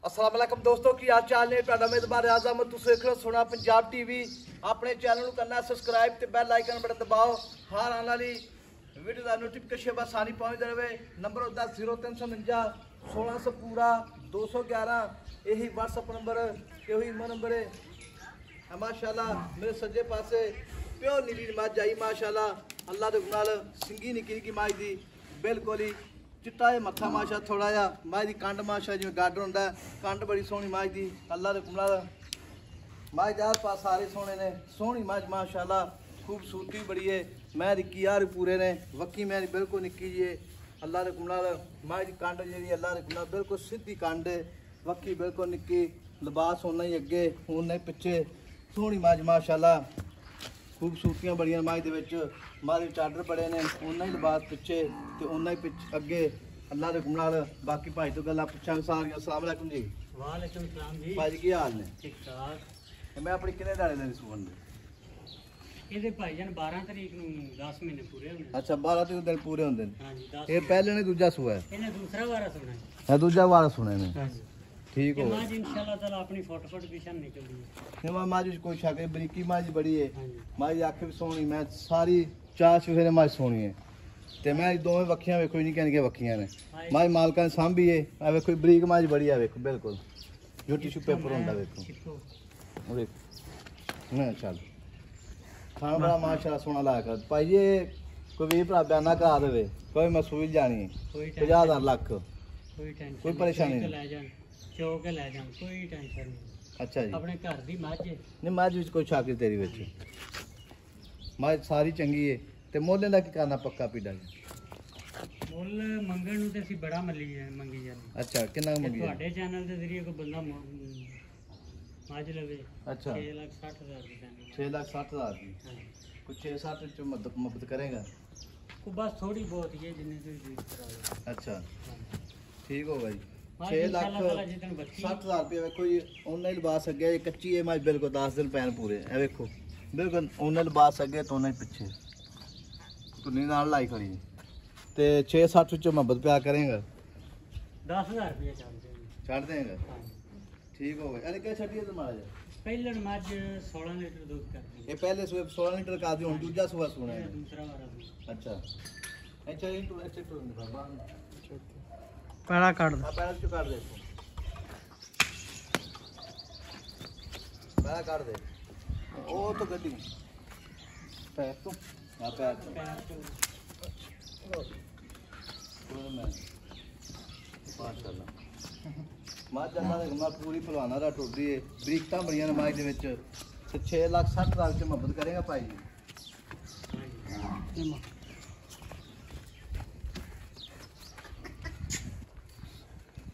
अस्सलाम वालेकुम दोस्तों की हाल चाल ने ਤੁਹਾਡਾ ਮੇਜ਼ਬਾਨ ਆਜ਼ਮ ਤੁਸੀਂ ਦੇਖ ਰਹੇ ਸੋਨਾ ਪੰਜਾਬ ਟੀਵੀ ਆਪਣੇ ਚੈਨਲ ਨੂੰ ਕਰਨਾ ਸਬਸਕ੍ਰਾਈਬ ਤੇ ਬੈਲ ਆਈਕਨ ਬਟਨ ਦਬਾਓ ਹਰ ਆਉਣ ਵਾਲੀ ਵੀਡੀਓ ਦਾ ਨੋਟੀਫਿਕੇਸ਼ਨ ਆਸਾਨੀ ਪਹੁੰਚਦੇ ਰਹੇ ਨੰਬਰ ਉਹਦਾ 0349 1600 ਪੂਰਾ 211 ਇਹੀ WhatsApp ਨੰਬਰ ਤੇ ਉਹੀ ਈਮੇਲ ਨੰਬਰ ਹੈ ਮਾਸ਼ਾਅੱਲਾ ਮੇਰੇ ਸੱਜੇ ਪਾਸੇ ਪਿਓ ਨੀਲੀ ਮੱਝ ਆਈ ਮਾਸ਼ਾਅੱਲਾ ਅੱਲਾ ਦੇ ਨਾਲ ਸਿੰਗੀ ਨਿੱਕੀ ਨਿੱਕੀ ਮੱਝ ਦੀ ਬਿਲਕੁਲ ਹੀ चिट्टा है मत्था माशा थोड़ा जा माँ की कंड माशा जिवें गाडर होंदा कंड बड़ी सोहनी माँ की अल्लाह दे कुमला माँ चार पास सारे सोहने ने सोहनी मझ माशाअल्लाह खूबसूरती बड़ी है मैं निक्की यार पूरे ने वक्की मेरी बिल्कुल निक्की जी है अल्लाह दे कुमला माँ की कंड जी अल्लाह दे कुमला बिल्कुल सीधी कंड है वक्की बिल्कुल निक्की लिबास होना ही अगे होना ही पिछे सोहनी मझ माशाअल्लाह खूबसूरतियाँ बड़िया मझ दे मारे चादर बड़े ने उन्ना ही लिबास पिछे तो उन्ना ही पिछ अगे अल्लाह के नाल बाकी भाई तो गल्लां पुछांगे सारियां। अस्सलाम वालेकुम जी। वालेकुम सलाम जी। भाजी की हाल ने? ठीक ठाक। मैं अपनी कितने दाने लेने सुवन दे? ਇਹਦੇ ਭਾਈਜਾਨ 12 ਤਰੀਕ ਨੂੰ 10 ਮਹੀਨੇ ਪੂਰੇ ਹੋਣੇ। अच्छा 12 दिन पूरे होंदे ने। हां जी 10। ये पहले ने दूजा सुआ है? ਇਹਨੇ ਦੂਸਰਾ ਵਾਰਾ ਸੁਣਾ ਹੈ। हां दूजा वाला सुने ने। हां जी ठीक हो। मां जी इंशाल्लाह ताला अपनी फटाफट पिछन निकलदी है। ने मां जी कोई शक है बरीकी मां जी बड़ी है। हां जी मां जी आंखें भी सोहनी मैं सारी चार चुफेरे मां सोहनी है ते मैं दोवें वक्खियां वेखो नहीं कहने वक्खियां ने मां मालकां सांभी है आ वेखो बरीक मां जी बड़ी है वेखो बिल्कुल जो टिश्यू पेपर होंदा वेखो ओ देख ना चल खाना बड़ा माशाल्लाह सोना लाया कर भाई ये कोई भी भरा बयाना करा देवे कोई मसूल जानी है 50,000 लाख कोई टेंशन कोई परेशानी नहीं ले जान चौक ले जान कोई टेंशन नहीं। अच्छा जी अपने घर दी मੱਝ है नहीं मੱਝ ਵਿੱਚ कोई शाकिर तेरी ਵਿੱਚ मੱਝ ਸਾਰੀ ਚੰਗੀ ਹੈ ਤੇ ਮੋਲੇ ਦਾ ਕੀ ਕਰਨਾ ਪੱਕਾ ਪੀੜਾ ਮੁੱਲ ਮੰਗਣ ਨੂੰ ਤੇ ਅਸੀਂ ਬੜਾ ਮੰਗੀ ਜਾਂਦੇ। ਅੱਛਾ ਕਿੰਨਾ ਮੰਗੀ ਤੁਹਾਡੇ ਚੈਨਲ ਦੇ ਜ਼ਰੀਏ ਕੋਈ ਬੰਦਾ ਮੱਝ ਲਵੇ अच्छा 6,60,000 ਦੀ ਚੈਨਲ 6,60,000 ਦੀ कुछ 6-7 ਚ ਮਦਦ ਕਰੇਗਾ को बस थोड़ी बहुत ही है जिन्हें कोई जीत करा। अच्छा ठीक हो भाई 6,60,000 रुपये ਵੇਖੋ ਜੀ ਉਹਨਾਂ ਹੀ ਲਿਬਾਸ ਅੱਗੇ ਇਹ ਕੱਚੀ ਹੈ ਮੈਂ ਬਿਲਕੁਲ 10 ਦਿਨ ਪੈਣ ਪੂਰੇ ਇਹ ਵੇਖੋ ਬਿਲਕੁਲ ਉਹਨਾਂ ਲਿਬਾਸ ਅੱਗੇ ਤੋਂ ਉਹਨਾਂ ਹੀ ਪਿੱਛੇ ਤੁਨੀ ਨਾਲ ਲਾਈ ਖੜੀ ਤੇ 6-7 ਚ ਮੁਹੱਬਤ ਪਿਆ ਕਰੇਗਾ 10,000 रुपये ਛੱਡ ਦੇਗਾ ठीक हो भाई अरे क्या छटिए तुम्हारा जा पहले मझ 16 लीटर दूध करती है। ये पहले सुबह 16 लीटर का दी हुन दूसरा सुबह सुना है दूसरा वाला अच्छा अच्छा इनटू एक्सेप्ट कर बाबा पहला काट दो पहला जो काट दे पहला काट दे ओ तो गड्डी पैर तो हां पैर तो माशाल्लाह मां जन्ना दे घुमा पूरी पहलवाना दा टोडी है बरीकतां बड़ियां ने मां दे विच ते 6,60,000 च मुहब्बत करेगा भाई जी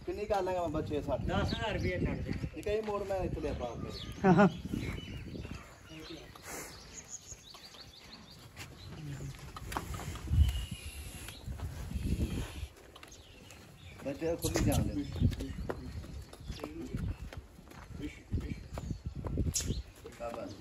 कितनी कर लेगा मैं 6-60 10,000 रुपये छड़ दे ये कई मोड़ में इतने ले पाओ हां मैं तेरा खुद ही जान दे शाबाश